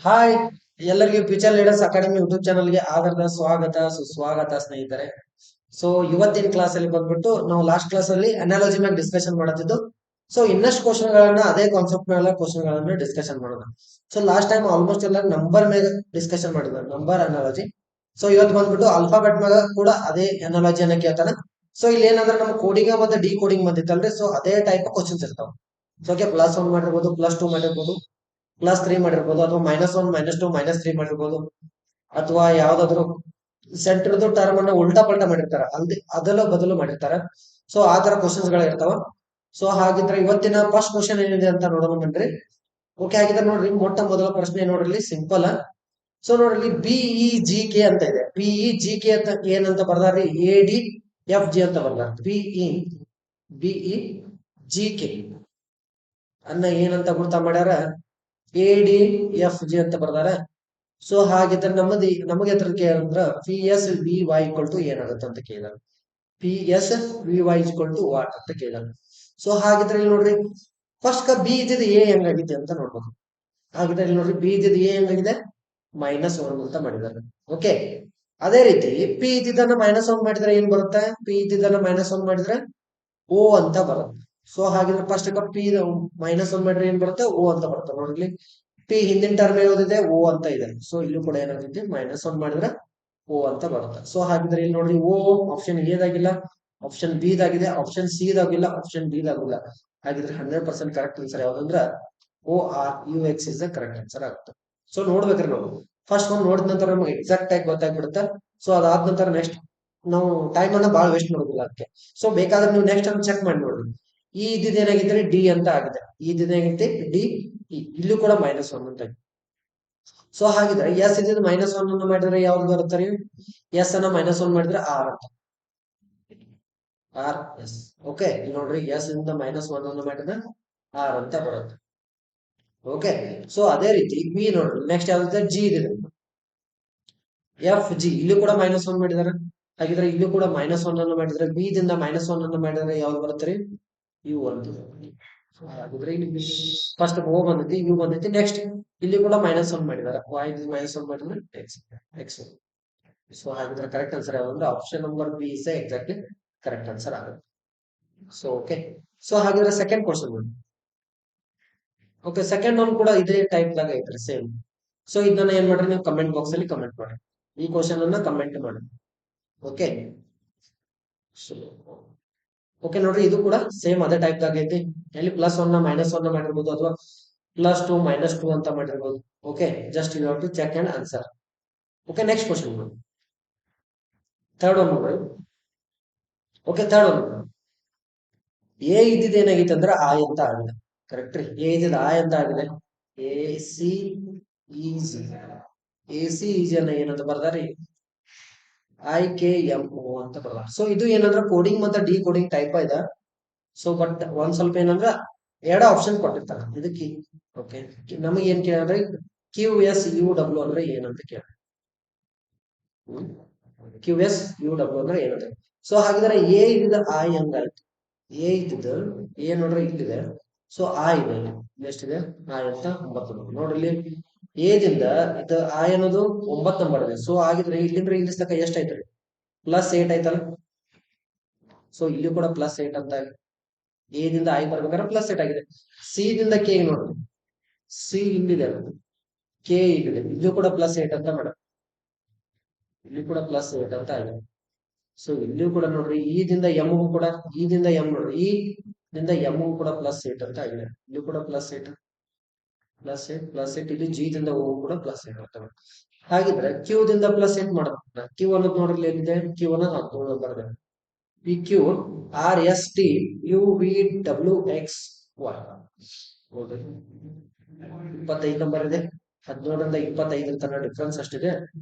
Hi, ಎಲ್ಲರಿಗೂ future leaders academy YouTube ಚಾನಲ್ಗೆ ಆಧಾರದ ಸ್ವಾಗತ ಸುಸ್ವಾಗತ ಸ್ನೇಹಿತರೆ. ಸೊ ಇವತ್ತಿನ ಕ್ಲಾಸ್ ಅಲ್ಲಿ ಬಂದ್ಬಿಟ್ಟು ನಾವು ಲಾಸ್ಟ್ ಕ್ಲಾಸ್ ಅಲ್ಲಿ ಅನಾಲಜಿ ಮೇಲೆ ಡಿಸ್ಕಷನ್ ಮಾಡುತ್ತಿದ್ದು. ಸೊ ಇನ್ನಷ್ಟು ಕ್ವಶನ್ ಗಳನ್ನ ಅದೇ ಕಾನ್ಸೆಪ್ಟ್ ಮೇಲೆ ಕ್ವಶನ್ ಗಳನ್ನ ಡಿಸ್ಕಷನ್ ಮಾಡೋಣ. ಸೊ ಲಾಸ್ಟ್ ಟೈಮ್ ಆಲ್ಮೋಸ್ಟ್ ಎಲ್ಲ ನಂಬರ್ ಮೇಲೆ ಡಿಸ್ಕಷನ್ ಮಾಡಿದ್ವಿ, ನಂಬರ್ ಅನಾಲಜಿ. ಸೊ ಇವತ್ತು ಬಂದ್ಬಿಟ್ಟು ಅಲ್ಫಾಬೆಟ್ ಮೇಲೆ ಕೂಡ ಅದೇ ಅನಾಲಜಿಯನ್ನ ಕೇಳ್ತಾನೆ. ಸೊ ಇಲ್ಲಿ ಏನಂದ್ರೆ ನಮ್ಮ ಕೋಡಿಂಗ್ ಮತ್ತೆ ಡಿ ಕೋಡಿಂಗ್ ಬಂದಿತ್ತಲ್ರಿ, ಸೊ ಅದೇ ಟೈಪ್ ಕ್ವಶನ್ಸ್ ಇರ್ತಾವ. ಸೊ ಓಕೆ, +1 ಮಾಡಿರ್ಬೋದು, +2 ಮಾಡಿರ್ಬೋದು, +3 ಮಾಡಿರ್ಬೋದು, ಅಥವಾ -1 -2 -3 ಮಾಡಿರ್ಬೋದು, ಅಥವಾ ಯಾವ್ದಾದ್ರು ಸೆಂಟರ್ದು ಟರ್ಮ್ ಅನ್ನ ಉಲ್ಟಾ ಪಲ್ಟಾ ಮಾಡಿರ್ತಾರ, ಅಲ್ದಿ ಅದೆಲ್ಲ ಬದಲು ಮಾಡಿರ್ತಾರ. ಸೊ ಆ ತರ ಕ್ವಶನ್ಸ್ ಗಳು ಇರ್ತಾವ. ಸೊ ಹಾಗಿದ್ರೆ ಇವತ್ತಿನ ಫಸ್ಟ್ ಕ್ವಶನ್ ಏನಿದೆ ಅಂತ ನೋಡೋಣ ಬನ್ರಿ. ಓಕೆ, ಹಾಗಿದ್ರೆ ನೋಡ್ರಿ, ಮೊಟ್ಟ ಮೊದಲ ಪ್ರಶ್ನೆ ನೋಡ್ರಿ, ಸಿಂಪಲ್. ಸೊ ನೋಡ್ರಿ, BEGK ಅಂತ ಇದೆ. BEGK ಅಂತ ಏನಂತ ಬರ್ದಾರ್ರಿ? ADFG ಅಂತ ಬರ್ದಾರ. BEGK ಅನ್ನ ಏನಂತ ಗುರ್ತ ಮಾಡ್ಯಾರ? ADFG ಅಂತ ಬರ್ದಾರ. ಸೊ ಹಾಗಿದ್ರೆ ನಮಗೆ ಹತ್ರ ಕೇಳಿದ್ರ PSVY ಏನಾಗುತ್ತೆ ಅಂತ ಕೇಳಿದಾರೆ. PSVY ವಾಟ್ ಅಂತ ಕೇಳಿದಾರೆ. ಸೊ ಹಾಗಿದ್ರೆ ಇಲ್ಲಿ ನೋಡ್ರಿ, ಫಸ್ಟ್ ಬಿ ಇದ್ದಿದ್ದು ಎ ಹೆಂಗಾಗಿದೆ ಅಂತ ನೋಡ್ಬೋದು. ಹಾಗಿದ್ರೆ ಇಲ್ಲಿ ನೋಡ್ರಿ, ಬಿ ಇದ್ದಿದ್ದು ಎ ಹೆಂಗಾಗಿದೆ? -1 ಅಂತ ಮಾಡಿದ್ದಾರೆ. ಓಕೆ, ಅದೇ ರೀತಿ ಪಿ ಇದ್ದಿದ್ದನ್ನ -1 ಮಾಡಿದ್ರೆ ಏನ್ ಬರುತ್ತೆ? ಪಿ ಇದ್ದಿದ್ದನ್ನ -1 ಮಾಡಿದ್ರೆ ಓ ಅಂತ ಬರುತ್ತೆ. ಸೊ ಹಾಗಿದ್ರೆ ಫಸ್ಟ್ ಪಿ -1 ಮಾಡಿದ್ರೆ ಏನ್ ಬರುತ್ತೆ? ಓ ಅಂತ ಬರುತ್ತೆ. ನೋಡ್ರಿ, ಪಿ ಹಿಂದಿನ ಟರ್ಮ್ ಯಾವ್ದಿದೆ? ಓ ಅಂತ ಇದೆ. ಸೊ ಇಲ್ಲೂ ಕೂಡ ಏನಾಗುತ್ತೆ? -1 ಮಾಡಿದ್ರೆ ಓ ಅಂತ ಬರುತ್ತೆ. ಸೊ ಹಾಗಿದ್ರೆ ಇಲ್ಲಿ ನೋಡ್ರಿ, ಓ ಆಪ್ಷನ್ ಎದಾಗಿಲ್ಲ, ಆಪ್ಷನ್ ಬಿ ದಾಗಿದೆ, ಆಪ್ಷನ್ ಸಿ ದಾಗಿಲ್ಲ, ಆಪ್ಷನ್ ಡಿ ದಾಗಿಲ್ಲ. ಹಾಗಿದ್ರೆ 100% ಕರೆಕ್ಟ್ ಆನ್ಸರ್ ಯಾವ್ದಂದ್ರ ORUX is the correct answer ಆಗುತ್ತೆ. ಸೊ ನೋಡ್ಬೇಕ್ರಿ, ನಾವು ಫಸ್ಟ್ ಒಂದು ನೋಡಿದ ನಂತರ ನಮಗೆ ಎಕ್ಸಾಕ್ಟ್ ಆಗಿ ಗೊತ್ತಾಗ್ಬಿಡುತ್ತೆ. ಸೊ ಅದಾದ ನಂತರ ನೆಕ್ಸ್ಟ್ ನಾವು ಟೈಮ್ ಅನ್ನ ಬಹಳ ವೇಸ್ಟ್ ಮಾಡೋದಿಲ್ಲ ಅದಕ್ಕೆ. ಸೊ ಬೇಕಾದ್ರೆ ನೀವು ನೆಕ್ಸ್ಟ್ ಅನ್ನು ಚೆಕ್ ಮಾಡಿ ನೋಡ್ರಿ. ಈ ಇದ್ದಿದ್ದು ಏನಾಗಿದ್ರೆ ಡಿ ಅಂತ ಆಗಿದೆ. ಈ ಇದ್ದಿದ್ದು ಏನಾಗಿದೆ? ಡಿ. ಇಲ್ಲೂ ಕೂಡ -1 ಅಂತ ಆಗಿದೆ. ಸೊ ಹಾಗಿದ್ರೆ ಎಸ್ ಇದ್ದಿದ್ದು -1 ಅನ್ನು ಮಾಡಿದ್ರೆ ಯಾವ್ದು ಬರುತ್ತೆ ರೀ? ಎಸ್ ಅನ್ನ -1 ಮಾಡಿದ್ರೆ ಆರ್ ಅಂತ. RS. ಓಕೆ, ನೋಡ್ರಿ, ಎಸ್ ಇಂದ -1 ಅನ್ನು ಮಾಡಿದ್ರೆ ಆರ್ ಅಂತ ಬರುತ್ತೆ. ಓಕೆ, ಸೊ ಅದೇ ರೀತಿ ಬಿ ನೋಡ್ರಿ, ನೆಕ್ಸ್ಟ್ ಯಾವ್ದು? ಜಿ ಇದೆ. FG ಇಲ್ಲೂ ಕೂಡ -1 ಮಾಡಿದಾರೆ. ಹಾಗಿದ್ರೆ ಇಲ್ಲೂ ಕೂಡ -1 ಅನ್ನು ಮಾಡಿದ್ರೆ, ಬಿ ದಿಂದ -1 ಅನ್ನು ಮಾಡಿದ್ರೆ ಯಾವ್ದು ಬರುತ್ತೆ ರೀ? ಯು ಅಂತ. ಹಾಗಿದ್ರೆ ಇಲ್ಲಿ ಫಸ್ಟ್ ಓ ಬಂದೈತಿ, ಯು ಬಂದೈತಿ. ನೆಕ್ಸ್ಟ್ ಇಲ್ಲಿ ಕೂಡ -1 ಮಾಡಿದಾರೆ. y -1 ಮಾಡಿದ್ರೆ ಎಕ್ಸ್. ಸೊ ಹಾಗಿದ್ರೆ ಕರೆಕ್ಟ್ ಆನ್ಸರ್ ಯಾವ್ದಂದ್ರೆ option number B is exactly correct answer ಆಗುತ್ತೆ. ಸೊ ಓಕೆ, ಸೊ ಹಾಗಿದ್ರೆ ಸೆಕೆಂಡ್ ಕ್ವಶನ್ ನೋಡಿ. ಓಕೆ, ಸೆಕೆಂಡ್ ಒನ್ ಕೂಡ ಇದೇ ಟೈಪ್ ದಾಗ ಐತ್ರಿ, ಸೇಮ್. ಸೊ ಇದನ್ನ ಏನ್ ಮಾಡ್ರಿ, ನೀವು ಕಮೆಂಟ್ ಬಾಕ್ಸ್ ಅಲ್ಲಿ ಕಮೆಂಟ್ ಮಾಡಿ. ಈ ಕ್ವಶನ್ ಅನ್ನ ಕಮೆಂಟ್ ಮಾಡಿ. ಓಕೆ, ಓಕೆ ನೋಡ್ರಿ, ಇದು ಕೂಡ ಸೇಮ್ ಅದೇ ಟೈಪ್ ದಾಗ ಐತಿ. ಇಲ್ಲಿ +1 -1 ಮಾಡಿರ್ಬೋದು, ಅಥವಾ +2 -2 ಅಂತ ಮಾಡಿರ್ಬೋದು. Okay, just you have to check and answer. Okay, next question ನೋಡಿ. ಥರ್ಡ್ ಒನ್ ನೋಡ್ರಿ. ಓಕೆ, ಥರ್ಡ್ ಒನ್ ಎ ಇದ್ದಿದ್ದು ಏನಾಗಿತ್ತು ಅಂದ್ರೆ ಆಯ್ ಅಂತ ಆಗಿದೆ. ಕರೆಕ್ಟ್ ರೀ, ಎ ಇದ್ದಿದ್ದು ಆಯ್ ಅಂತ ಆಗಿದೆ. AC ಅನ್ನ ಏನಂತ ಬರ್ದಾರಿ? IKMO ಅಂತ ಬರ್ದಾರ. ಸೊ ಇದು ಏನಂದ್ರೆ ಕೋಡಿಂಗ್ ಮತ್ತೆ ಡಿ ಕೋಡಿಂಗ್ ಟೈಪ್ ಇದೆ. ಸೊ ಬಟ್ ಒಂದ್ ಸ್ವಲ್ಪ ಏನಂದ್ರ ಎರಡು ಆಪ್ಷನ್ ಕೊಟ್ಟಿರ್ತಾರೆ ಇದಕ್ಕೆ. ಓಕೆ, ನಮಗೆ ಏನ್ ಕೇಳಿದ್ರೆ QSUW ಅಂದ್ರೆ ಏನಂತ ಕೇಳ. QSUW ಅಂದ್ರೆ ಏನಂತ. ಸೊ ಹಾಗಿದ್ರೆ ಎ ಇದ್ದಿದ್ದ ಐ ಹಂಗಾಯ್ತು. ಎ ಇದ್ದಿದ್ದು ಏನ್ ನೋಡ್ರಿ, ಇಲ್ಲಿದೆ. ಸೊ ಆ ಇದೆ, ಎಷ್ಟಿದೆ? ಆ ಅಂತ 9 ನೋಡ್ರಿ. ಇಲ್ಲಿ ಎದಿಂದ ಇದು ಆ ಅನ್ನೋದು 9 ನಂಬರ್ ಇದೆ. ಸೊ ಆಗಿದ್ರೆ ಇಲ್ಲಿಂದ ಇಲ್ಲಿ ತನಕ ಎಷ್ಟು ಐತ್ರಿ? +8 ಆಯ್ತಲ್ಲ. ಸೊ ಇಲ್ಲಿ ಕೂಡ +8 ಅಂತ ಆಗಿದೆ. ಎ ದಿಂದ ಐ ಬರ್ಬೇಕಾದ್ರೆ +8 ಆಗಿದೆ. ಸಿ ದಿಂದ ಕೆ ನೋಡ್ರಿ, ಸಿ ಇಲ್ಲಿದೆ, ಕೆ ಇಲ್ಲಿದೆ, ಇಲ್ಲೂ ಕೂಡ +8 ಅಂತ ಮೇಡಮ್. ಇಲ್ಲಿ ಕೂಡ +8 ಅಂತ ಆಗಿದೆ. ಸೊ ಇಲ್ಲಿಯೂ ಕೂಡ ನೋಡ್ರಿ, ಈ ದಿಂದ ಎಂ ಕೂಡ, ಈ ದಿಂದ ಎಂ ನೋಡ್ರಿ, ಈ ದಿಂದ ಎಂ ಕೂಡ +8 ಅಂತ ಆಗಿದೆ. ಇಲ್ಲಿ ಕೂಡ +8 ಇಲ್ಲಿ ಜಿ ದಿಂದ ಓ ಕೂಡ +8 ಅಂತ. ಹಾಗಿದ್ರೆ ಕ್ಯೂ ದಿಂದ +8 ಮಾಡ್ತಾರೆ. ಕ್ಯೂ ಅನ್ನೋದು ನೋಡ್ರಿ ಏನಿದೆ? ಕ್ಯೂ ಅನ್ನೋದು ಬರದೆ PQ RSTUVWXY. 25 ನಂಬರ್ ಇದೆ. 17ರಿಂದ 25 ತನಕ ಡಿಫ್ರೆನ್ಸ್ ಅಷ್ಟಿದೆ.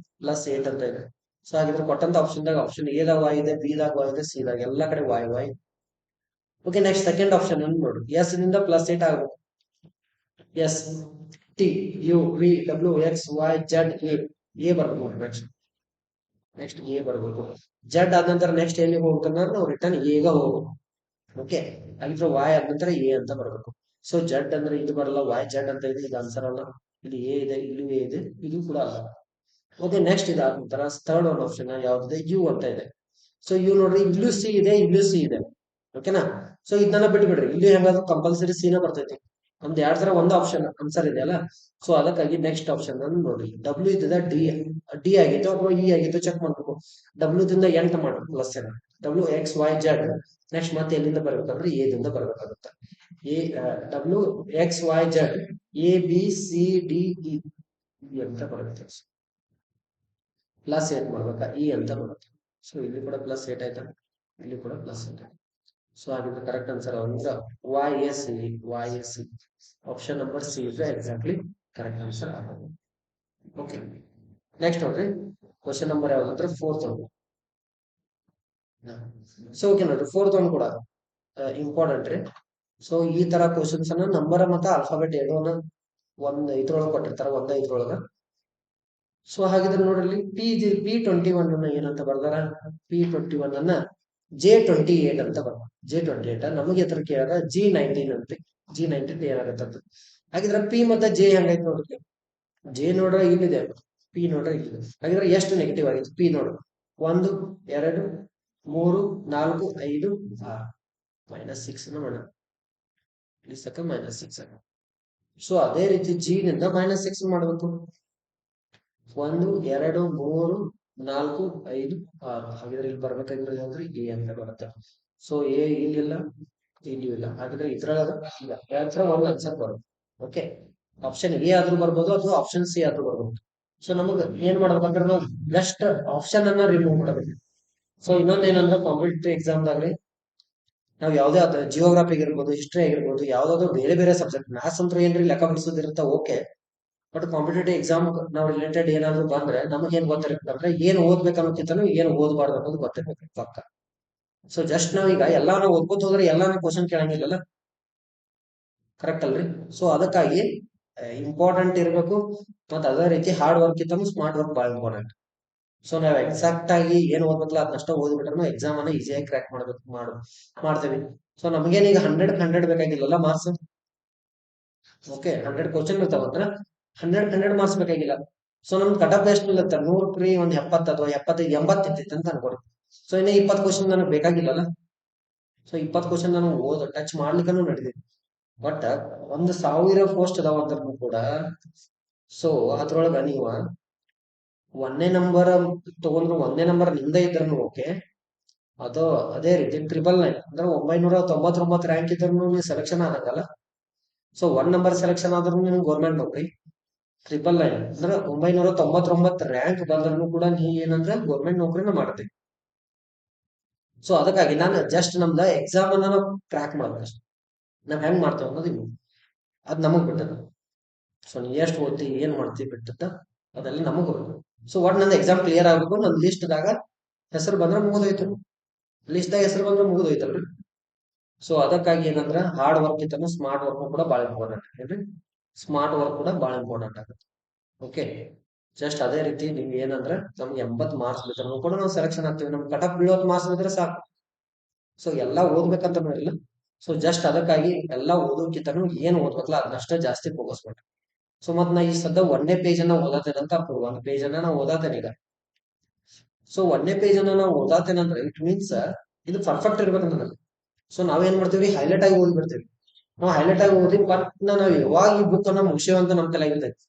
+8 ಅಂತ ಇದೆ. ಸೊ ಹಾಗಿದ್ರೆ ಕೊಟ್ಟಂತ ಆಪ್ಷನ್ ದಾಗ ಆಪ್ಷನ್ ಎ ದಾಗ y ಇದೆ, ಬಿ ದಾಗ y ಇದೆ, ಸಿ ದಾಗ ಎಲ್ಲಾ ಕಡೆ y. Okay, next second option ಅನ್ನು ನೋಡಿ. ಎಸ್ ನಿಂದ +8 ಆಗಬೇಕು. STUVWXYZ ಎ ಬರ್ಬೇಕು. ನೆಕ್ಸ್ಟ್ ಎ ಬರ್ಬೇಕು. ಜೆಡ್ ಆದ ನಂತರ ನೆಕ್ಸ್ಟ್ ಎಲ್ಲಿ ಹೋಗ್ಬೇಕಂದ್ರೆ ನಾವು ರಿಟರ್ನ್ ಎಗ ಹೋಗ್ಬೇಕು. ಓಕೆ, ಹಾಗಿದ್ರೆ y ಆದ ನಂತರ ಎ ಅಂತ ಬರ್ಬೇಕು. ಸೊ ಜೆಡ್ ಅಂದ್ರೆ ಇದು ಬರಲ್ಲ, y Z ಅಂತ ಇದೆ, ಇದು ಆನ್ಸರ್ ಅಲ್ಲ. ಇಲ್ಲಿ ಎ ಇದೆ, ಇಲ್ಲಿ ಎ ಇದೆ, ಇದು ಕೂಡ ಅಲ್ಲ. ಓಕೆ, ನೆಕ್ಸ್ಟ್ ಇದಾದ ನಂತರ ಥರ್ಡ್ ಒನ್ ಆಪ್ಷನ್ ಯಾವ್ದಿದೆ, ಯು ಅಂತ ಇದೆ. ಸೊ ಯು ನೋಡ್ರಿ, ಇಲ್ಲೂ ಸಿ ಇದೆ, ಇಲ್ಲೂ ಸಿ ಇದೆ. ಓಕೆನಾ? ಸೊ ಇದನ್ನ ಬಿಟ್ಬಿಡ್ರಿ, ಇಲ್ಲಿ ಹೆಂಗಾದ್ರು ಕಂಪಲ್ಸರಿ ಸಿ ನ ಬರ್ತೈತಿ. ನಮ್ದು ಎರಡ್ ತರ ಒಂದು ಆಪ್ಷನ್ ಆನ್ಸರ್ ಇದೆ ಅಲ್ಲ. ಸೊ ಅದಕ್ಕಾಗಿ ನೆಕ್ಸ್ಟ್ ಆಪ್ಷನ್ ನೋಡ್ರಿ, ಡಬ್ಲ್ಯೂ ಇದ್ದದ ಡಿ, ಡಿ ಆಗಿತ್ತು ಅಥವಾ ಇ ಆಗಿತ್ತು ಚೆಕ್ ಮಾಡ್ಬೇಕು. ಡಬ್ಲ್ಯೂ ದಿಂದ ಎಂಟು ಮಾಡಿ ಪ್ಲಸ್ ಏನ, W X Y Z. Next ಮತ್ತೆ ಎಲ್ಲಿಂದ ಬರ್ಬೇಕಂದ್ರೆ ಎ ದಿಂದ ಬರ್ಬೇಕಾಗುತ್ತೆ. A W X Y Z A B C D E ಅಂತ ಬರುತ್ತೆ. ಪ್ಲಸ್ ಏಟ್ ಮಾಡ್ಬೇಕಾ, ಇ ಅಂತ ಬರುತ್ತೆ. ಸೊ ಇಲ್ಲಿ ಕೂಡ ಪ್ಲಸ್ ಏಟ್ ಆಯ್ತಾ, ಇಲ್ಲಿ ಕೂಡ ಪ್ಲಸ್ ಏಟ್ ಆಯ್ತು. ಸೊ ಹಾಗಿದ್ರೆ ಕರೆಕ್ಟ್ ಆನ್ಸರ್ ಅಂದ್ರೆ Y S C, Y S C. Option number C is exactly correct answer ಆಗೋದು. ಓಕೆ, ನೆಕ್ಸ್ಟ್ ನೋಡ್ರಿ, ಕ್ವಶನ್ ನಂಬರ್ ಯಾವ್ದಂದ್ರೆ ಫೋರ್ತ್ ಒಂದು. ಸೊ ಓಕೆ ನೋಡ್ರಿ, ಫೋರ್ತ್ ಒನ್ ಕೂಡ ಇಂಪಾರ್ಟೆಂಟ್ ರೀ. ಸೊ ಈ ತರ ಕ್ವಶನ್ಸ್ ಅನ್ನ ನಂಬರ್ ಮತ್ತೆ ಆಲ್ಫಾಬೆಟ್ ಎರಡನ್ನ ಒಂದ್ ಇದ್ರೊಳಗೆ ಕೊಟ್ಟಿರ್ತಾರ, ಒಂದ ಇದ್ರೊಳಗ. ಸೊ ಹಾಗಿದ್ರೆ ನೋಡ್ರಿ, P21 ಅನ್ನ ಏನಂತ ಬರ್ದಾರ, P21 ಅನ್ನ J28 ಅಂತ ಬರ್ತಾರೆ. J28 ನಮಗೆ ಎತ್ತರ ಕೇಳಿದ್ರೆ G19 ಅಂತ. G19 ಏನಾಗತ್ತಂತ. ಹಾಗಿದ್ರೆ ಪಿ ಮತ್ತೆ ಜೆ ಹೆಂಗೈತೆ ನೋಡ್ರಿ, ಜೆ ನೋಡ್ರೆ ಇಲ್ಲಿದೆ, ಪಿ ನೋಡ್ರೆ ಇಲ್ಲಿದೆ. ಹಾಗಿದ್ರೆ ಎಷ್ಟು ನೆಗೆಟಿವ್ ಆಗಿತ್ತು, ಪಿ ನೋಡ್ರಿ 1 2 3 4 5 6 -6 ಮಾಡೋಣ, ಇಲ್ಲಿ ಸಕ -6. ಸೊ ಅದೇ ರೀತಿ ಜಿ ನಿಂದ -6 ಮಾಡ್ಬೇಕು. 1 2 3 4 5 6. ಹಾಗಿದ್ರೆ ಇಲ್ಲಿ ಬರ್ಬೇಕಾಗಿರೋದು ಅಂದ್ರೆ ಎ ಅಂತ ಬರುತ್ತೆ. ಸೊ ಎ ಇಲ್ಲಿಲ್ಲ, ಇಲ್ಲಿಯೂ ಇಲ್ಲ. ಹಾಗಿದ್ರೆ ಇದ್ರೊಳಗ ಒಂದು ಆನ್ಸರ್ ಬರುತ್ತೆ. ಓಕೆ, ಆಪ್ಷನ್ ಎ ಆದ್ರೂ ಬರ್ಬೋದು ಅಥವಾ ಆಪ್ಷನ್ ಸಿ ಆದ್ರೂ ಬರ್ಬೋದು. ಸೊ ನಮಗ್ ಏನ್ ಮಾಡ್ಬೇಕಂದ್ರೆ ನಾವು ಜಸ್ಟ್ ಆಪ್ಷನ್ ಅನ್ನ ರಿಮೂವ್ ಮಾಡಬೇಕು. ಸೊ ಇನ್ನೊಂದ್ ಏನಂದ್ರೆ ಕಾಂಪಿಟೇಟಿವ್ ಎಕ್ಸಾಮ್ ದಾಗ್ರಿ ನಾವ್ ಯಾವ್ದೇ ಆದ್ರೆ ಜಿಯೋಗ್ರಫಿ ಆಗಿರ್ಬೋದು, ಹಿಸ್ಟ್ರಿ ಆಗಿರ್ಬೋದು, ಯಾವ್ದಾದ್ರು ಬೇರೆ ಬೇರೆ ಸಬ್ಜೆಕ್ಟ್, ಮ್ಯಾಥ್ಸ್ ಅಂತ ಏನ್ರಿ ಲೆಕ್ಕ ಬಿಡಿಸೋದಿರುತ್ತೆ, ಓಕೆ. ಬಟ್ ಕಾಂಪಿಟೇಟಿವ್ ಎಕ್ಸಾಮ್ ನಾವು ರಿಲೇಟೆಡ್ ಏನಾದ್ರು ಬಂದ್ರೆ ನಮಗೆ ಏನ್ ಗೊತ್ತಿರುತ್ತೆ ಅಂದ್ರೆ ಏನ್ ಓದ್ಬೇಕು ಅನ್ನೋಕ್ಕಿಂತನೂ ಏನ್ ಓದಬಾರ್ದು ಅನ್ನೋದು ಗೊತ್ತಿರ್ಬೇಕು ಪಕ್ಕ. ಸೊ ಜಸ್ಟ್ ನಾವೀಗ ಎಲ್ಲಾನು ಓದ್ಕೋತ ಹೋದ್ರೆ ಎಲ್ಲಾನು ಕ್ವಶನ್ ಕೇಳಂಗಿಲ್ಲಲ್ಲ, ಕರೆಕ್ಟ್ ಅಲ್ರಿ? ಸೊ ಅದಕ್ಕಾಗಿ ಇಂಪಾರ್ಟೆಂಟ್ ಇರಬೇಕು. ಮತ್ತೆ ಅದೇ ರೀತಿ ಹಾರ್ಡ್ ವರ್ಕ್ ಇತ್ತಂದ್ರೆ ಸ್ಮಾರ್ಟ್ ವರ್ಕ್ ಬಹಳ ಇಂಪಾರ್ಟೆಂಟ್. ಸೊ ನಾವ್ ಎಕ್ಸಾಕ್ಟ್ ಆಗಿ ಏನ್ ಓದ್ಬೇಕಲ್ಲ ಅದನ್ನಷ್ಟ ಓದ್ಬಿಟ್ರೆ ಎಕ್ಸಾಮ್ ಅನ್ನ ಈಸಿಯಾಗಿ ಕ್ರ್ಯಾಕ್ ಮಾಡ್ತೇವೆ. ಸೊ ನಮ್ಗೇನೀಗ 100 ಬೇಕಾಗಿಲ್ಲಲ್ಲ ಮಾರ್ಕ್ಸ್. ಓಕೆ, 100 ಕ್ವಶನ್ ಇರ್ತಾವಂದ್ರ 100 ಮಾರ್ಕ್ಸ್ ಬೇಕಾಗಿಲ್ಲ. ಸೊ ನಮ್ದು ಕಟ್ ಆಫ್ ಎಷ್ಟು ಇರುತ್ತೆ, 100 ಒಂದ್ 70 ಅಥವಾ 75 80 ಇರ್ತಿತ್ತು ಅಂತ ಅನ್ಕೊಡಿ. ಸೊ ಇನ್ನ 20 ಕ್ವಶನ್ ನನಗೆ ಬೇಕಾಗಿಲ್ಲಲ್ಲ. ಸೊ 20 ಕ್ವಶನ್ ನಾನು ಟಚ್ ಮಾಡ್ಲಿಕ್ಕೂ ನಡೆದಿದೆ. ಬಟ್ 1000 ಪೋಸ್ಟ್ ಅದಾವ ಅಂದ್ರೂ ಕೂಡ, ಸೊ ಅದ್ರೊಳಗ ನೀವು ಒಂದೇ ನಂಬರ್ ತಗೊಂಡ್ರು, ಒಂದೇ ನಂಬರ್ ನಿಂದ ಇದ್ರೂ ಓಕೆ. ಅದು ಅದೇ ರೀತಿ 999 ಅಂದ್ರೆ 999 ರ್ಯಾಂಕ್ ಇದ್ರೂ ನೀವು ಸೆಲೆಕ್ಷನ್ ಆಗಲ್ಲ. ಸೊ 1 ನಂಬರ್ ಸೆಲೆಕ್ಷನ್ ಆದ್ರೂ ನಿಮ್ಗೆ ಗೌರ್ಮೆಂಟ್ ನೌಕರಿ. 999 ಅಂದ್ರೆ 999 ರ್ಯಾಂಕ್ ಬಂದ್ರೂ ಕೂಡ ನೀ ಏನಂದ್ರೆ ಗೌರ್ಮೆಂಟ್ ನೌಕರಿನ ಮಾಡ್ತೀವಿ. ಸೊ ಅದಕ್ಕಾಗಿ ನಾನು ಜಸ್ಟ್ ನಮ್ದ ಎಕ್ಸಾಮ್ ಅನ್ನ ನಾವು ಕ್ರ್ಯಾಕ್ ಮಾಡ್ಬೇಕು ಅಷ್ಟೇ. ನಾವ್ ಹೆಂಗ್ ಮಾಡ್ತೇವೆ ಅನ್ನೋದು ಅದ್ ನಮಗ್ ಬಿಟ್ಟದ. ಸೊ ನೀ ಎಷ್ಟು ಓದ್ತಿ ಏನ್ ಮಾಡ್ತಿ ಬಿಟ್ಟದ ಅದೆಲ್ಲ ನಮಗ್ ಹೋಗ್ಬೇಕು. ಸೊ ಒಟ್ ನಂದು ಎಕ್ಸಾಮ್ ಕ್ಲಿಯರ್ ಆಗ್ಬೇಕು, ನನ್ ಲಿಸ್ಟ್ ದಾಗ ಹೆಸರು ಬಂದ್ರೆ ಮುಗಿದೋಯ್ತು. ಲಿಸ್ಟ್ ದಾಗ ಹೆಸರು ಬಂದ್ರೆ ಮುಗಿದೋಯ್ತಲ್ರಿ. ಸೊ ಅದಕ್ಕಾಗಿ ಏನಂದ್ರ ಹಾರ್ಡ್ ವರ್ಕ್ ಇತ್ತಂದ್ರೆ ಸ್ಮಾರ್ಟ್ ವರ್ಕ್ ಕೂಡ ಬಹಳ ಇಂಪಾರ್ಟೆಂಟ್. ಏನ್ರಿ, ಸ್ಮಾರ್ಟ್ ವರ್ಕ್ ಕೂಡ ಬಹಳ ಇಂಪಾರ್ಟೆಂಟ್ ಆಗುತ್ತೆ. ಓಕೆ, ಜಸ್ಟ್ ಅದೇ ರೀತಿ ನಿಮ್ಗೆ ಏನಂದ್ರೆ ನಮ್ಗೆ 80 ಮಾರ್ಕ್ಸ್ ಬೇಕಾದ್ರೂ ಕೂಡ ನಾವು ಸೆಲೆಕ್ಷನ್ ಆಗ್ತೀವಿ. ನಮ್ಗೆ ಕಟ್ ಆಫ್ 70 ಮಾರ್ಕ್ಸ್ ಬಿದ್ರೆ ಸಾಕು. ಸೊ ಎಲ್ಲಾ ಓದ್ಬೇಕಂತ ಇಲ್ಲ. ಸೊ ಜಸ್ಟ್ ಅದಕ್ಕಾಗಿ ಎಲ್ಲಾ ಓದೋಕ್ಕಿಂತನೂ ಏನ್ ಓದ್ಬೇಕಲ್ಲ ಅದನ್ನಷ್ಟೇ ಜಾಸ್ತಿ ಫೋಕಸ್ ಮಾಡಿ. ಸೊ ಮತ್ ನಾ ಈ ಸದ್ದ ಒಂದೇ ಪೇಜ್ ಅನ್ನ ಓದಾತೇನೆ ಅಂತ ಅನ್ಕೊಳ್ಳಿ, ಒಂದ್ ಪೇಜ್ ಅನ್ನ ನಾವು ಓದಾತೇನೆ ಈಗ. ಸೊ ಒಂದೇ ಪೇಜ್ ಅನ್ನ ನಾವು ಓದಾತೇನೆ ಅಂದ್ರೆ ಇಟ್ ಮೀನ್ಸ್ ಇದು ಪರ್ಫೆಕ್ಟ್ ಇರ್ಬೇಕಂತ. ಸೊ ನಾವೇನ್ ಮಾಡ್ತೀವಿ, ಹೈಲೈಟ್ ಆಗಿ ಓದ್ಬಿಡ್ತೀವಿ. ನಾವು ಹೈಲೈಟ್ ಆಗಿ ಓದಿ ಬಟ್ ನಾವ್ ಯಾವಾಗ ಈ ಬುಕ್ ಅನ್ನ ಮುಗಿಸೇವ ಅಂತ ನಮ್ ತಲೆ ಇರ್ತೈತಿ.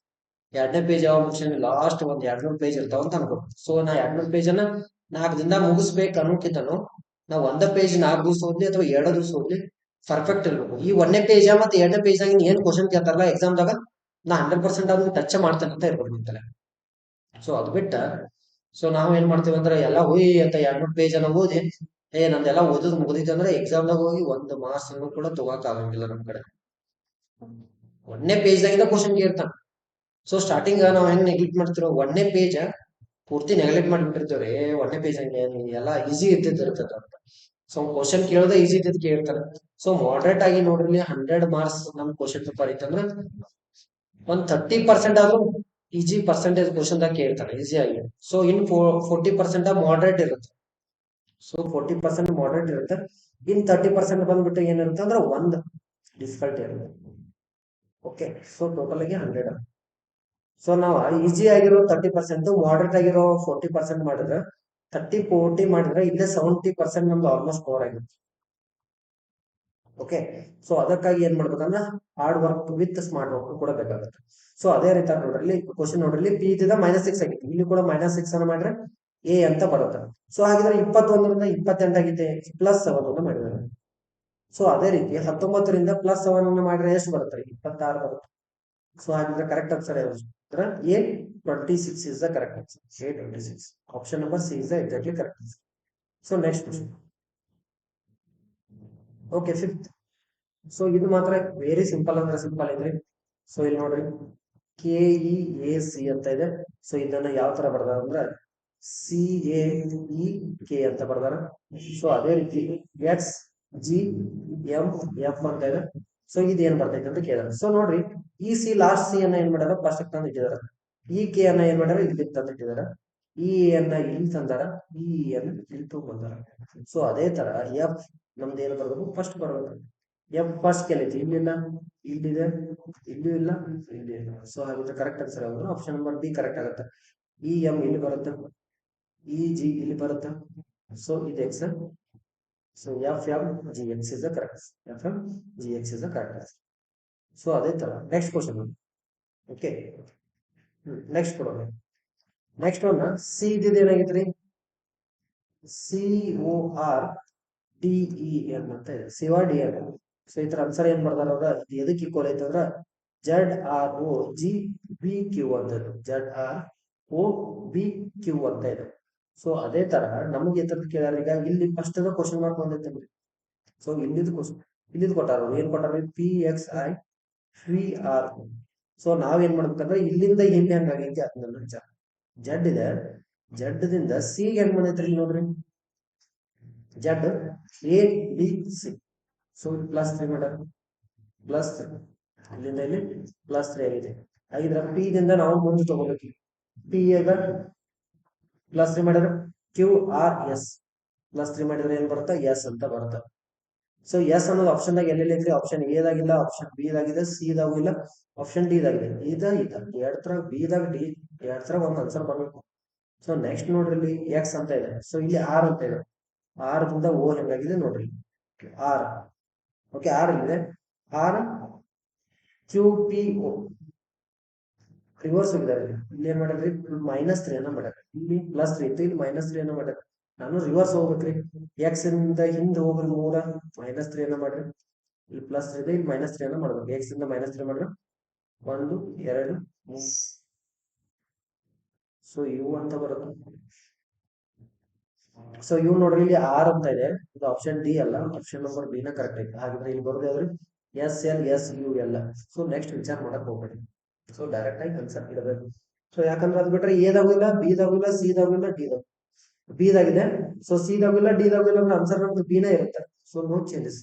2ನೇ ಪೇಜ್ ಯಾವಾಗ ಮುಗಿಸೇವಿ, ಲಾಸ್ಟ್ ಒಂದ್ 200 ಪೇಜ್ ಇರ್ತಾವ ಅಂತ ಅನ್ಕೋ. ಸೊ ನಾ 200 ಪೇಜ್ ಅನ್ನ 4 ದಿನ ಮುಗಿಸ್ಬೇಕು ಅನ್ನೋಕ್ಕಿಂತನೂ ನಾವ್ 1 ಪೇಜ್ 4 ದಿವಸ ಓದ್ಲಿ ಅಥವಾ 2 ದಿವಸ ಓದ್ಲಿ, ಪರ್ಫೆಕ್ಟ್ ಇರ್ಬೇಕು. ಈ 1ನೇ ಪೇಜ್ ಮತ್ತೆ 2ನೇ ಪೇಜ್ ಆಗಿ ಏನ್ ಕ್ವಶನ್ ಕೇಳ್ತಾರಲ್ಲ ಎಕ್ಸಾಮ್ ದಾಗ, ನಾ 100% ಅದನ್ನ ಟಚ್ ಮಾಡ್ತೇನೆ ಅಂತ ಇರ್ಬೇಕು ನಿಮ್ ತಲೆ. ಸೊ ಅದ್ ಬಿಟ್ಟ ಸೊ ನಾವ್ ಏನ್ ಮಾಡ್ತೀವಿ ಅಂದ್ರೆ ಎಲ್ಲ ಹೋಗಿ ಅಂತ 200 ಪೇಜ್ ಅನ್ನ ಓದಿ ನಂದೆಲ್ಲ ಓದೋದು ಮುಗಿದೈತೆ ಅಂದ್ರೆ ಎಕ್ಸಾಮ್ ದಾಗ ಹೋಗಿ 1 ಮಾರ್ಕ್ಸ್ ಕೂಡ ತಗೋಕ್ ಆಗಂಗಿಲ್ಲ ನಮ್ ಕಡೆ. 1ನೇ ಪೇಜ್ ದಾಗಿಂದ ಕ್ವಶನ್ ಕೇಳ್ತಾನ. ಸೊ ಸ್ಟಾರ್ಟಿಂಗ್ ನಾವ್ ಹೆಂಗ್ ನೆಗ್ಲೆಕ್ಟ್ ಮಾಡ್ತಿರೋ 1ನೇ ಪೇಜ್ ಪೂರ್ತಿ ನೆಗ್ಲೆಕ್ಟ್ ಮಾಡ್ಬಿಟ್ಟಿರ್ತೇವ್ರಿ. 1ನೇ ಪೇಜ್ ಹಂಗೆ ಎಲ್ಲ ಈಸಿ ಇರ್ತೈತೆ ಅಂತ. ಸೊ ಕ್ವಶನ್ ಕೇಳೋದೇ ಈಸಿ ಇರ್ತೈತಿ ಕೇಳ್ತಾರ. ಸೊ ಮಾಡ್ರೇಟ್ ಆಗಿ ನೋಡ್ರಿ, 100 ಮಾರ್ಕ್ಸ್ ನಮ್ ಕ್ವಶನ್ ಪೇಪರ್ ಐತಂದ್ರ ಒಂದ್ 30% ಆದ್ರೂ ಈಜಿ ಪರ್ಸೆಂಟೇಜ್ ಕ್ವಶನ್ ದಾಗ ಕೇಳ್ತಾನೆ ಈಸಿ ಆಗಿ. ಸೊ ಇನ್ 40% ಮಾಡ್ರೇಟ್ ಇರುತ್ತೆ. ಸೊ 40% ಮಾಡ್ರೇಟ್ ಇರುತ್ತೆ. ಇನ್ 30% ಬಂದ್ಬಿಟ್ಟು ಏನಿರುತ್ತೆ ಅಂದ್ರೆ ಒಂದ್ ಡಿಫಿಕಲ್ಟ್ ಇರುತ್ತೆ. ಓಕೆ, ಸೊ ಟೋಟಲ್ ಆಗಿ 100. ಸೊ ನಾವು ಈಸಿ ಆಗಿರೋ 30%, ಮಾಡರೇಟ್ ಆಗಿರೋ 40% ಮಾಡಿದ್ರೆ 30-40 ಮಾಡಿದ್ರೆ ಇಲ್ಲೇ 70% ನಮ್ದು ಆಲ್ಮೋಸ್ಟ್ ಕವರ್ ಆಗಿರುತ್ತೆ. ಓಕೆ, ಸೊ ಅದಕ್ಕಾಗಿ ಏನ್ ಮಾಡ್ಬೇಕಂದ್ರೆ hard work with smart work ಕೂಡ ಬೇಕಾಗುತ್ತೆ. ಸೊ ಅದೇ ರೀತಿ ನೋಡ್ರಿ ಇಲ್ಲಿ ಕ್ವಶನ್ ನೋಡ್ರಿ, ಪಿ ಇದ್ದಿದ್ದ -6 ಆಗಿತ್ತು, ಇಲ್ಲಿ ಕೂಡ -6 ಅನ್ನ ಮಾಡಿದ್ರೆ ಎ ಅಂತ ಬರುತ್ತೆ. ಸೊ ಹಾಗಿದ್ರೆ 21ರಿಂದ 28 ಆಗಿದೆ, +7 ಅನ್ನ ಮಾಡಿದ್ದಾರೆ. ಸೊ ಅದೇ ರೀತಿ 19ರಿಂದ +7 ಅನ್ನ ಮಾಡಿದ್ರೆ ಎಷ್ಟು ಬರುತ್ತೆ? 26 ಬರುತ್ತೆ. ಸೊ ಹಾಗಿದ್ರೆ ಕರೆಕ್ಟ್ ಆನ್ಸರ್ ಯಾವುದು? A 26 is the correct answer. A 26, option number C is the exactly correct answer. So next question. Okay, 5th. So ಇದು ಮಾತ್ರ ವೆರಿ ಸಿಂಪಲ್ ಅಂದ್ರೆ ಸಿಂಪಲ್ ಇದೆ. ಸೊ ಇಲ್ಲಿ ನೋಡ್ರಿ, KEAC ಅಂತ ಇದೆ. ಸೊ ಇದನ್ನ ಯಾವ ತರ ಬರ್ದಾರ ಅಂದ್ರೆ CAEK ಅಂತ ಬರ್ದಾರ. ಸೊ ಅದೇ ರೀತಿ XGMF ಅಂತ ಇದೆ. ಸೊ ಇದೇನ್ ಬರ್ತೈತೆ ಅಂತ ಕೇಳಿದಾರೆ. ಸೊ ನೋಡ್ರಿ, ಈ ಸಿ ಲಾಸ್ಟ್ ಸಿ ಅನ್ನ ಏನ್ ಮಾಡ್ಯಾರ ಫಸ್ಟ್ ತಂದು ಇಟ್ಟಿದಾರ, ಈ ಕೆ ಅನ್ನ ಏನ್ ಮಾಡ್ಯಾರ ಇಲ್ಲಿ ತಂದು ಇಟ್ಟಿದಾರ, ಈ ಅನ್ನ ಇಲ್ಲಿ ತಂದಾರ, ಈ ಅನ್ನ ಇಲ್ಲಿ ತಗೊಂಡ್ಬಂದಾರ. ಸೊ ಅದೇ ತರ ಎಫ್ ನಮ್ದು ಏನು ಬರ್ಬೇಕು ಫಸ್ಟ್ ಬರ್ಬೇಕು. ಎಫ್ ಫಸ್ಟ್ ಕೇಳೈತಿ, ಇಲ್ಲಿಲ್ಲ, ಇಲ್ಲಿದೆ, ಇಲ್ಲೂ ಇಲ್ಲ, ಇಲ್ಲಿ ಇಲ್ಲ. ಸೊ ಹಾಗಿದ್ರೆ ಕರೆಕ್ಟ್ ಆನ್ಸರ್ ಯಾವುದು? ಆಪ್ಷನ್ ನಂಬರ್ ಬಿ ಕರೆಕ್ಟ್ ಆಗುತ್ತೆ. ಈ ಎಂ ಇಲ್ಲಿ ಬರುತ್ತೆ, ಈ ಜಿ ಇಲ್ಲಿ ಬರುತ್ತೆ. ಸೊ ಇದು X. So F M G X is the correct. F M G X is the correct answer. So ಅದೇ ತರ ನೆಕ್ಸ್ಟ್ ಕ್ವಶನ್. ಓಕೆ, ನೆಕ್ಸ್ಟ್ ಕೊಡೋಣ. ನೆಕ್ಸ್ಟ್ ಒನ್ ಸಿ ಇದ್ದಿದ್ದು ಏನಾಗಿತ್ರಿ? CORDEN ಅಂತ ಇದೆ, CORDEN. ಸೊ ಇದ್ರ ಆನ್ಸರ್ ಏನ್ ಮಾಡ್ದಾರ ಅವ್ರ, ಎದಕ್ಕೆ ಈಕ್ವಲ್ ಐತಂದ್ರ ZROGBQ ಅಂತ ಇದೆ, ZROBQ ಅಂತ ಇದೆ. ಸೊ ಅದೇ ತರ ನಮ್ಗೆ ಎತ್ತರದ ಕೇಳ್ಯಾರ. ಈಗ ಇಲ್ಲಿ ಫಸ್ಟ್ ಕ್ವಶನ್ ಮಾರ್ಕ್ ಬಂದೈತೆ. ಸೊ ಇಲ್ಲಿದ್ ಕ್ವಶನ್ ಇಲ್ಲಿದ್ ಕೊಟ್ಟಾರ, ಏನ್ ಕೊಟ್ಟಾರ? PXIVR. ಸೊ ನಾವೇನ್ ಮಾಡ್ಬೇಕಂದ್ರೆ ಇಲ್ಲಿಂದ ಎಲ್ಲಿ ಹಂಗಾಗೈತಿ ಅದನ್ನ ವಿಚಾರ. ಜಡ್ ಇದೆ, ಜಡ್ ದಿಂದ ಸಿ ಹೆಂಗ್ ಬಂದೈತ್ರಿ ನೋಡ್ರಿ, ಜಡ್ ABC. ಸೊ +3 ಮಾಡ್ಯಾರ, +3, ಇಲ್ಲಿಂದ ಇಲ್ಲಿ +3 ಆಗಿದೆ. ಹಾಗಿದ್ರೆ ಪಿ ದಿಂದ ನಾವು ಮುಂದೆ ತಗೋಬೇಕು. ಪಿ ಈಗ +3 ಮಾಡ್ಯಾರ, QRS +3 ಮಾಡಿದ್ರೆ ಏನ್ ಬರುತ್ತೆ? ಎಸ್ ಅಂತ ಬರುತ್ತೆ. ಸೊ ಎಸ್ ಅನ್ನೋದು ಆಪ್ಷನ್ ದಾಗ ಎಲ್ಲೆಲ್ಲಿ ಐತ್ರಿ? ಆಪ್ಷನ್ ಎ ದಾಗಿಲ್ಲ, ಆಪ್ಷನ್ ಬಿ ದಾಗಿದೆ, ಸಿ ದಾಗೂ ಇಲ್ಲ, ಆಪ್ಷನ್ ಡಿ ದಾಗಿದೆ. ಎರಡ್ ತರ ಬಿ ದಾಗ ಡಿ, ಎರಡ್ ತರ ಒಂದ್ ಆನ್ಸರ್ ಬರ್ಬೇಕು. ಸೊ ನೆಕ್ಸ್ಟ್ ನೋಡ್ರಿ, ಇಲ್ಲಿ ಎಕ್ಸ್ ಅಂತ ಇದೆ. ಸೊ ಇಲ್ಲಿ ಆರ್ ಅಂತ ಇದೆ, ಆರ್ ದಿಂದ ಓ ಹೆಂಗಾಗಿದೆ ನೋಡ್ರಿ, ಆರ್. ಓಕೆ, ಆರ್ ಇದೆ, ಆರ್ QPO ರಿವರ್ಸ್ ಹೋಗಿದ್ದಾರೆ. ಇಲ್ಲಿ ಏನ್ ಮಾಡಿದ್ರಿ? -3 ಅನ್ನ ಮಾಡ್ಯಾರ, ಇಲ್ಲಿ +3 ಇತ್ತು, ಇಲ್ಲಿ -3 ಅನ್ನ ಮಾಡ್ಯಾರ. ನಾನು ರಿವರ್ಸ್ ಹೋಗ್ಬೇಕ್ರಿ, ಎಕ್ಸ್ ಇಂದ ಹಿಂದೆ ಹೋಗ್ರಿ, 3 -3 ಅನ್ನ ಮಾಡ್ರಿ, ಇಲ್ಲಿ +3 ಇದೆ, ಇಲ್ಲಿ -3 ಅನ್ನ ಮಾಡ್ಬೇಕು. ಎಕ್ಸ್ ಇಂದ -3 ಮಾಡ್ರಿ, 1 2 3. ಸೊ ಯು ಅಂತ ಬರುತ್ತೆ. ಸೊ ಇವ್ ನೋಡ್ರಿ, ಇಲ್ಲಿ ಆರ್ ಅಂತ ಇದೆ, ಇದು ಆಪ್ಷನ್ ಡಿ ಅಲ್ಲ, ಆಪ್ಷನ್ ನಂಬರ್ ಬಿ ನ ಕರೆಕ್ಟ್ ಐತೆ. ಹಾಗಿದ್ರೆ ಇಲ್ಲಿ ಬರೋದು ಯಾವ್ದ್ರಿ? SLSUL. ಸೊ ನೆಕ್ಸ್ಟ್ ವಿಚಾರ ಮಾಡಕ್ ಹೋಗ್ಬೇಡಿ. ಸೊ ಡೈರೆಕ್ಟ್ ಆಗಿ ಆನ್ಸರ್ ಇಡಬೇಕು. ಸೊ ಯಾಕಂದ್ರೆ ಅದ್ ಬಿಟ್ರೆ ಎ ದಾಗೂ ಇಲ್ಲ, ಬಿ ದಾಗೂ ಇಲ್ಲ, ಸಿ ದಾಗೂ ಇಲ್ಲ, ಡಿ ದಾಗೂ. ಬಿ ದಾಗಿದೆ, ಸೊ ಸಿ ದಾಗೂ ಇಲ್ಲ, ಡಿ ದಾಗೂ ಇಲ್ಲ ಅಂದ್ರೆ ಆನ್ಸರ್ ನಮ್ದು ಬಿ ನೇ ಇರುತ್ತೆ. ಸೊ ನೋ ಚೇಂಜಸ್,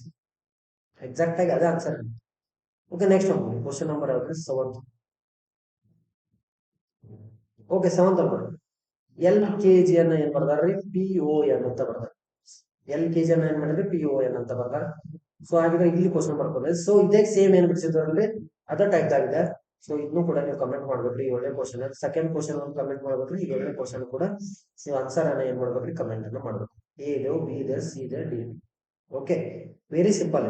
ಎಕ್ಸಾಕ್ಟ್ ಆಗಿ ಅದೇ answer. Okay, next question number ಯಾವ್ದು? 7th. ಓಕೆ, 7th ಅಲ್ಲಿ LKG ಅನ್ನ ಏನ್ ಬರ್ದಾರ್ರಿ? PON ಅಂತ ಬರ್ದಾರ. LKG ಅನ್ನ ಏನ್ ಮಾಡಿದ್ರಿ? PON ಅಂತ ಬರ್ದಾರ. ಸೊ ಹಾಗಿದ್ರೆ ಇಲ್ಲಿ ಕ್ವಶನ್ ಬರ್ಕೊಂಡ್ರೆ, ಸೊ ಇದೇ ಸೇಮ್ ಏನ್ ಬಿಡಿಸಿದ್ರಲ್ಲಿ ಅದ ಟೈಪ್ ಆಗಿದೆ. ಸೊ ಇದನ್ನು ಕೂಡ ನೀವು ಕಮೆಂಟ್ ಮಾಡ್ಬೇಕ್ರಿ. 7ನೇ ಕ್ವಶನ್, ಸೆಕೆಂಡ್ ಕ್ವಶನ್ ಒಂದು ಕಮೆಂಟ್ ಮಾಡ್ಬೇಕ್ರಿ. 7ನೇ ಕ್ವಶನ್ ಕೂಡ ನೀವು ಆನ್ಸರ್ ಅನ್ನ ಏನ್ ಮಾಡ್ಬೇಕ್ರಿ? ಕಮೆಂಟ್ ಅನ್ನ ಮಾಡ್ಬೇಕು. ಎ ಇದೆ, ಬಿ ಇದೆ, ಸಿ ಇದೆ, D. Okay, very simple.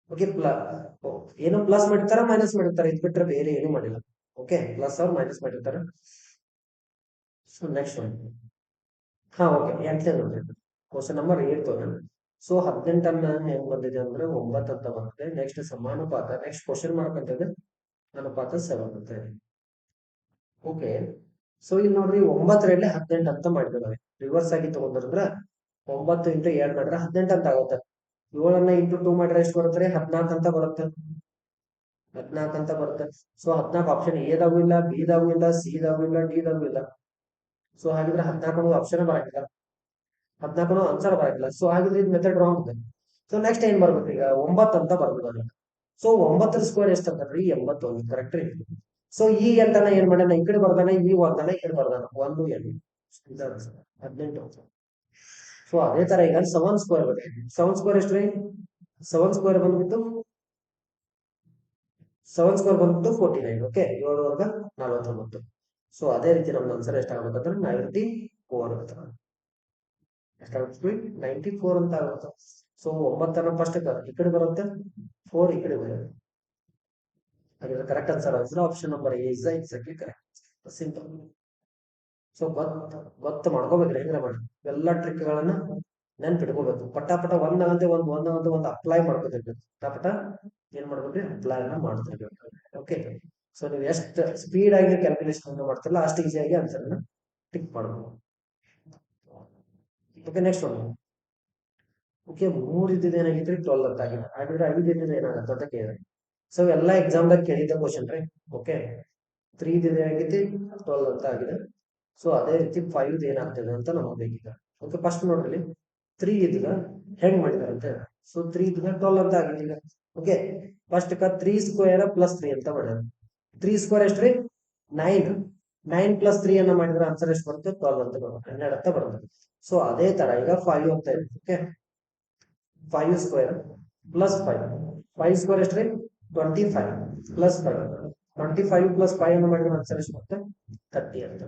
Okay, ಏನು ಪ್ಲಸ್ ಮಾಡಿರ್ತಾರ, ಮೈನಸ್ ಮಾಡಿರ್ತಾರೆ, ಇದ್ ಬಿಟ್ರೆ ಬೇರೆ ಏನು ಮಾಡಿಲ್ಲ. ಓಕೆ, ಪ್ಲಸ್ ಅವ್ರು ಮೈನಸ್ ಮಾಡಿರ್ತಾರೆ. So next one. ಹಾ, ಓಕೆ, 8ನೇ ನೋಡ್ರಿ, ಕ್ವಶನ್ ನಂಬರ್ 8. ಸೊ 18 ಹೆಂಗ್ ಬಂದಿದೆ ಅಂದ್ರೆ 9 ಅಂತ ಬಂದಿದೆ. ನೆಕ್ಸ್ಟ್ ಸಮಾನುಪಾತ, ನೆಕ್ಸ್ಟ್ ಕ್ವಶನ್ ಮಾರ್ಕ್ ಅಂತ ಇದೆ, ಅನುಪಾತ 7 ಅಂತ ಇದೆ. ಓಕೆ, ಸೊ ಇಲ್ಲಿ ನೋಡ್ರಿ 9ರಲ್ಲಿ 18 ಅಂತ ಮಾಡಿದ್ರೆ ರಿವರ್ಸ್ ಆಗಿ ತಗೊಂಡ್ರೆ 9 × 2 ಮಾಡಿದ್ರೆ 18 ಅಂತ ಆಗುತ್ತೆ. 7ಅನ್ನ × 2 ಮಾಡಿದ್ರೆ ಎಷ್ಟು ಬರುತ್ತೆ? 14 ಅಂತ ಬರುತ್ತೆ. 14 ಅಂತ ಬರುತ್ತೆ. ಸೊ 14 ಆಪ್ಷನ್ ಎ ದಾಗೂ ಇಲ್ಲ, ಬಿ ದಾಗೂ ಇಲ್ಲ, ಸಿ ದಾಗೂ ಇಲ್ಲ, ಡಿ ದಾಗೂ ಇಲ್ಲ. ಸೊ ಹಾಗಿದ್ರೆ 14 ಆಪ್ಷನ್ ಬರಂಗಿಲ್ಲ, 14 ಆನ್ಸರ್ ಬರಂಗಿಲ್ಲ. ಸೊ ಹಾಗಿದ್ರೆ ಇದು ಮೆಥಡ್ ರಾಂಗ್ ಇದೆ. ಸೊ ನೆಕ್ಸ್ಟ್ ಏನ್ ಬರ್ಬೇಕು? ಈಗ 9 ಅಂತ ಬರ್ಬೇಕು. ಸೊ 9ರ ಸ್ಕ್ವೇರ್ ಎಷ್ಟು ಅಂತಂದ್ರಿ? 81. ಕರೆಕ್ಟ್ ರೀ. ಸೊ ಈ 8ಅನ್ನ ಏನ್ ಮಾಡ್ಯಾನ? ಈ ಕಡೆ ಬರ್ದಾನ, ಈ 1ಅನ್ನ ಈ ಕಡೆ ಬರ್ದಾನ, 1 8 18. ಸೊ ಅದೇ ತರ ಈಗ 7 ಸ್ಕ್ವೇರ್ ಬರುತ್ತೆ. 7 ಸ್ಕ್ವೇರ್ ಎಷ್ಟು ರೀ? 7 ಸ್ಕ್ವೇರ್ ಬಂದ್ಬಿಟ್ಟು 7 ಸ್ಕ್ವೇರ್ ಬಂದ್ಬಿಟ್ಟು 49. ಓಕೆ, 7 ವರ್ಗ 49. ಸೊ ಅದೇ ರೀತಿ ನಮ್ದು ಆನ್ಸರ್ ಎಷ್ಟಾಗಬೇಕಂದ್ರೆ 94 ಅಂತ. ಎಷ್ಟಾಗುತ್ತೆ? 94 ಅಂತ ಆಗುತ್ತೆ. ಸೊ 9 ಫಸ್ಟ್ ಈ ಕಡೆ ಬರುತ್ತೆ, 4 ಈ ಕಡೆ ಬರುತ್ತೆ. ಹಾಗಾದ್ರೆ correct answer answer option number A is exactly correct. Simple. So ಗೊತ್ತು ಮಾಡ್ಕೋಬೇಕ್ರಿ, ಹೆಂಗ್ರ ಮಾಡಿ ಎಲ್ಲ ಟ್ರಿಕ್ ಗಳನ್ನ ನೆನ್ಪಿಟ್ಕೋಬೇಕು. ಪಟಾಪಟ ಒಂದಾಗಂತೆ ಒಂದು ಅಪ್ಲೈ ಮಾಡ್ಕೋತಿರ್ಬೇಕು. ಪಟಾಪಟ ಏನ್ ಮಾಡ್ಬೇಕ್ರಿ, ಅಪ್ಲೈ ಅನ್ನ ಮಾಡ್ತಿರ್ಬೇಕು. ಓಕೆ, ಸೊ ನೀವು ಎಷ್ಟು ಸ್ಪೀಡ್ ಆಗಿ ಕ್ಯಾಲ್ಕುಲೇಷನ್ ಮಾಡ್ತಿರಲ್ಲ ಅಷ್ಟು ಈಸಿಯಾಗಿ ಆನ್ಸರ್ ಅನ್ನ ಟಿಕ್ ಮಾಡಬಹುದು. Okay, next one. ಓಕೆ, 3 ಇದ್ದಿದ್ದು ಏನಾಗಿತ್ತು, 12 ಅಂತ ಆಗಿದೆ. ಹಾಗಾದ್ರೆ 5 ಇದ್ದಿದ್ದು ಏನಾಗುತ್ತೆ ಅಂತ ಕೇಳಿದ್ರೆ, ಸೊ ಎಲ್ಲ ಎಕ್ಸಾಮ್ ದಾಗ ಕೇಳಿದ್ದ ಕ್ವಶನ್ ರೀ. ಓಕೆ, 3 ಇದ್ದಿದ್ದು ಏನಾಗೈತಿ, 12 ಅಂತ ಆಗಿದೆ. ಸೊ ಅದೇ ರೀತಿ 5 ಏನಾಗ್ತದೆ ಅಂತ ನಮಗೆ ಬೇಕೀಗ. ಓಕೆ, ಫಸ್ಟ್ ನೋಡ್ರಿ 3 ಇದ್ದ ಹೆಂಗ್ ಮಾಡಿದಾರೆ ಅಂತ. ಸೊ 3 ಇದ್ದ 12 ಅಂತ ಆಗಿದೆ ಈಗ. ಓಕೆ, ಫಸ್ಟ್ 3 ಸ್ಕ್ವೇರ್ ಪ್ಲಸ್ 3 ಅಂತ ಮಾಡ್ಯಾರ. 3 ಸ್ಕ್ವೇರ್ ಎಷ್ಟ್ರಿ, 9. 9 ಪ್ಲಸ್ 3 ಅನ್ನ ಮಾಡಿದ್ರೆ ಆನ್ಸರ್ ಎಷ್ಟು ಬರುತ್ತೆ, 12 ಅಂತ ಬರುತ್ತೆ, 12 ಅಂತ ಬರುತ್ತೆ. ಸೊ ಅದೇ ತರ ಈಗ 5 ಅಂತ ಇದೆ. Okay, 5 square plus 5. 5 ಸ್ಕ್ವೇರ್ ಎಷ್ಟ್ರಿ, 25 ಪ್ಲಸ್ 5. 25 ಪ್ಲಸ್ 5 ಅನ್ನು ಮಾಡಿದ್ರೆ ಆನ್ಸರ್ ಎಷ್ಟು ಬರುತ್ತೆ, 30 ಅಂತ.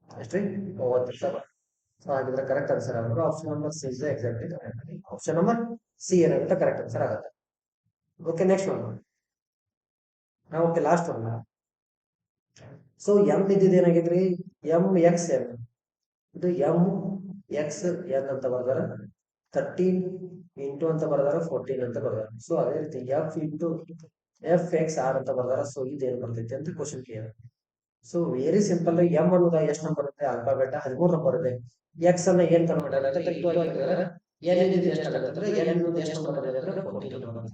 ಎಷ್ಟ್ರಿ, 30 ಅಂತ. ಸೊ ಹಾಗಿದ್ರೆ ಕರೆಕ್ಟ್ ಆನ್ಸರ್ ಆಗೋದು option number C is exactly correct. Option number C ಏನಾಗುತ್ತೆ, ಕರೆಕ್ಟ್ ಆನ್ಸರ್ ಆಗುತ್ತೆ. Okay, next one. Okay, last one. So M ಇದ್ದಿದ್ದು ಏನಾಗಿದ್ರಿ, ಎಂ ಎಕ್ಸ್ ಎನ್. ಇದು ಎಂ ಎಕ್ಸ್ ಎನ್ ಅಂತ ಬರ್ದಾರ, 13 ಇಂಟು ಅಂತ ಬರ್ದಾರ, 14 ಅಂತ ಬರ್ದಾರ. ಸೊ ಅದೇ ರೀತಿ F into F X R ಅಂತ ಬರ್ದಾರ. ಸೊ ಇದೇನು ಬರ್ತೈತಿ ಅಂತ ಕ್ವಶನ್ ಕೇಳ. So very simple. ಎಂ ಅನ್ನೋದ ಎಷ್ಟು ನಂಬರ್ ಇದೆ, ಆಲ್ಫಾಬೆಟ್ 13 ನಂಬರ್ ಇದೆ. ಎಕ್ಸ್ ಅನ್ನ ಏನ್ ಕನ್ವರ್ಟ್ ಆಗುತ್ತೆ, ಎನ್ ಇದ್ದಿದ್ದು ಎಷ್ಟಾಗುತ್ತೆ, ಎನ್ ಅನ್ನೋದು ಎಷ್ಟು ನಂಬರ್ ಇದೆ ಅಂದ್ರೆ 14 ನಂಬರ್.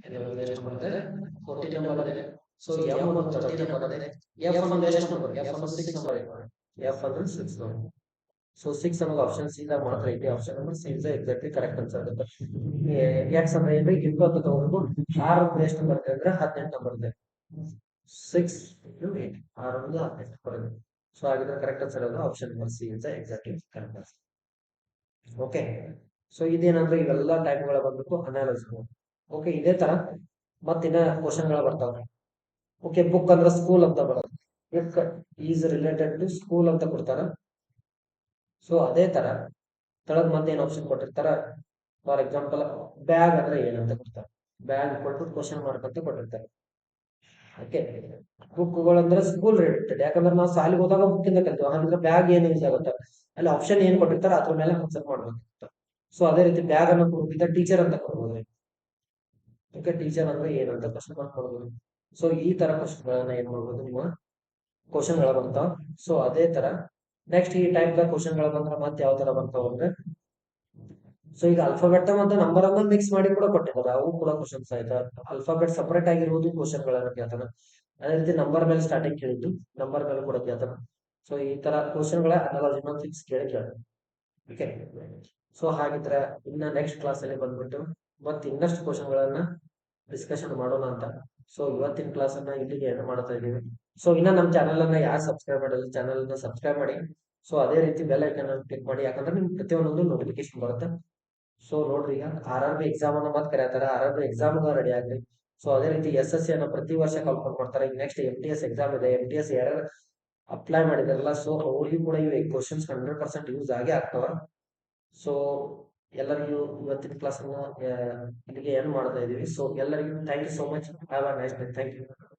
ಎಷ್ಟು ಬರುತ್ತೆ, 14 ನಂಬರ್ ಇದೆ. ಸೊ ಎಂ ಅನ್ನೋದು 13 ನಂಬರ್ ಇದೆ. ಎಫ್ ಅನ್ನೋದು ಎಷ್ಟು ನಂಬರ್, ಎಫ್ ಅನ್ನೋದು 6 ನಂಬರ್ ಇದೆ. ಎಫ್ ಅಂದ್ರೆ 6 ನಂಬರ್. ಸೊ 6 ಅನ್ನೋದು ಆಪ್ಷನ್ ಸಿ ದಾಗ ಮಾತ್ರ ಐತಿ. Option number C is exactly correct answer ಆಗುತ್ತೆ. ಎಕ್ಸ್ ಅಂದ್ರೆ ಏನ್ರಿ, 20 ತಗೋಬೇಕು. ಆರ್ ಅಂದ್ರೆ ಎಷ್ಟು ಬರುತ್ತೆ ಅಂದ್ರೆ 18 ನಂಬರ್ ಇದೆ. 6 into 8, 6 ಅನ್ನೋದು 18 ಬರುತ್ತೆ. ಸೊ ಹಾಗಿದ್ರೆ ಕರೆಕ್ಟ್ ಆನ್ಸರ್ ಆಗೋದು option number C is exactly correct answer. Okay, so ಇದೇನಂದ್ರೆ ಇವೆಲ್ಲ ಟೈಪ್ಗಳ ಬಂದ್ಬಿಟ್ಟು ಅನಾಲಿಸಿಸ್. ಓಕೆ, ಇದೇ ತರ ಮತ್ತಿನ್ನ ಕ್ವಶನ್ ಗಳ ಬರ್ತಾವೆ. ಓಕೆ, ಬುಕ್ ಅಂದ್ರೆ ಸ್ಕೂಲ್ ಅಂತ ಬರೋದು. If is related to school ಅಂತ ಕೊಡ್ತಾರ. ಸೊ ಅದೇ ತರ ತಳಗ್ ಮತ್ತೇನ್ ಆಪ್ಷನ್ ಕೊಟ್ಟಿರ್ತಾರ. ಫಾರ್ ಎಕ್ಸಾಂಪಲ್ ಬ್ಯಾಗ್ ಅಂದ್ರೆ ಏನಂತ ಕೊಡ್ತಾರೆ, ಬ್ಯಾಗ್ ಕೊಟ್ಟು ಕ್ವಶನ್ ಮಾರ್ಕ್ ಅಂತ ಕೊಟ್ಟಿರ್ತಾರೆ. ಓಕೆ, ಬುಕ್ಗಳಂದ್ರೆ ಸ್ಕೂಲ್ ರಿಲೇಟೆಡ್, ಯಾಕಂದ್ರೆ ನಾವು ಶಾಲೆಗೆ ಹೋದಾಗ ಬುಕ್ ಇಂದ ಕಲ್ತೀವಿ. ಹಾಗಾದ್ರೆ ಬ್ಯಾಗ್ ಏನು ಯೂಸ್ ಆಗುತ್ತೆ, ಅಲ್ಲಿ ಆಪ್ಷನ್ ಏನ್ ಕೊಟ್ಟಿರ್ತಾರೆ ಅದ್ರ ಮೇಲೆ ಆನ್ಸರ್ ಮಾಡ್ಬೇಕು. ಸೊ ಅದೇ ರೀತಿ ಬ್ಯಾಗ್ ಅನ್ನು ಕೊಡ್ಬಿದ್ದ ಟೀಚರ್ ಅಂತ ಕೊಡ್ಬೋದು. ಓಕೆ, ಟೀಚರ್ ಅಂದ್ರೆ ಏನಂತ ಕ್ವಶನ್ ಮಾರ್ಕ್ ಕೊಡ್ಬೋದು. ಸೊ ಈ ತರ ಕ್ವಶನ್ ಗಳನ್ನ ಏನ್ ಮಾಡ್ಬೋದು, ನಿಮ್ಮ ಕ್ವಶನ್ ಗಳ ಬರ್ತಾವ. ಸೊ ಅದೇ ತರ ನೆಕ್ಸ್ಟ್ ಈ ಟೈಪ್ ದ ಕ್ವಶನ್ ಗಳ ಬಂದ್ರೆ ಮತ್ತೆ ಯಾವ ತರ ಬರ್ತಾವ ಅಂದ್ರೆ, ಸೊ ಈಗ ಅಲ್ಫಾಬೆಟ್ ಮತ್ತೆ ನಂಬರ್ ಅನ್ನ ಮಿಕ್ಸ್ ಮಾಡಿ ಕೂಡ ಕೊಟ್ಟಿದ್ದಾರೆ, ಅವು ಕೂಡ ಕ್ವಶನ್ಸ್ ಆಯ್ತಾ. ಅಲ್ಫಾಬೆಟ್ ಸಪರೇಟ್ ಆಗಿರುವುದು ಕ್ವಶನ್ ಗಳನ್ನ ಕೇಳ್ತಾನ. ಅದೇ ರೀತಿ ನಂಬರ್ ಮೇಲೆ ಸ್ಟಾರ್ಟಿಂಗ್ ಕೇಳಿದ್ದು, ನಂಬರ್ ಮೇಲೆ ಕೂಡ ಕೇಳ್ತಾನ. ಸೊ ಈ ತರ ಕ್ವಶನ್ ಗಳ ಅನಾಲಜಿ ಫಿಕ್ಸ್ ಕೇಳಿ. ಓಕೆ, ಸೊ ಹಾಗಿದ್ರೆ ಇನ್ನ ನೆಕ್ಸ್ಟ್ ಕ್ಲಾಸ್ ಅಲ್ಲಿ ಬಂದ್ಬಿಟ್ಟು ಮತ್ತೆ ಇನ್ನಷ್ಟು ಕ್ವಶನ್ ಗಳನ್ನ ಡಿಸ್ಕಷನ್ ಮಾಡೋಣ ಅಂತ. ಸೊ ಇವತ್ತಿನ ಕ್ಲಾಸ್ ಅನ್ನ ಇಲ್ಲಿಗೆ ಎಂಡ್ ಮಾಡ್ತಾ ಇದೀವಿ. ಸೊ ಇನ್ನ ನಮ್ಮ ಚಾನಲ್ ಅನ್ನ ಯಾರು ಸಬ್ಸ್ಕ್ರೈಬ್ ಮಾಡಿಲ್ಲ, ಚಾನಲ್ ಅನ್ನ ಸಬ್ಸ್ಕ್ರೈಬ್ ಮಾಡಿ. ಸೊ ಅದೇ ರೀತಿ ಬೆಲ್ ಐಕನ್ ಅನ್ನು ಕ್ಲಿಕ್ ಮಾಡಿ, ಯಾಕಂದ್ರೆ ನಿಮ್ಗೆ ಪ್ರತಿಯೊಂದೊಂದು ನೋಟಿಫಿಕೇಶನ್ ಬರುತ್ತೆ. ಸೊ ನೋಡ್ರಿ, ಈಗ RRB ಎಕ್ಸಾಮ್ ಅನ್ನ ಮತ್ತೆ ಕರೆಯತಾರೆ, RRB ಎಕ್ಸಾಮ್ ರೆಡಿ ಆಗ್ರಿ. ಸೊ ಅದೇ ರೀತಿ SSC ಅನ್ನ ಪ್ರತಿ ವರ್ಷ ಕಾಲ್ಫಾರ್ ಮಾಡ್ತಾರೆ. ಈಗ ನೆಕ್ಸ್ಟ್ MTS ಎಕ್ಸಾಮ್ ಇದೆ. MTS ಯಾರು ಅಪ್ಲೈ ಮಾಡಿದಾರಲ್ಲ, ಸೊ ಅವ್ರಿಗೂ ಕೂಡ ಇವು ಕ್ವಶನ್ಸ್ 100% ಯೂಸ್ ಆಗೇ ಆಗ್ತಾವ. ಸೊ ಎಲ್ಲರಿಗೂ ಇವತ್ತಿನ ಕ್ಲಾಸ್ ಅನ್ನ ಇಲ್ಲಿಗೆ ಎಂಡ್ ಮಾಡ್ತಾ ಇದೀವಿ. ಸೊ ಎಲ್ಲರಿಗೂ thank you so much. Have a nice day. Thank you.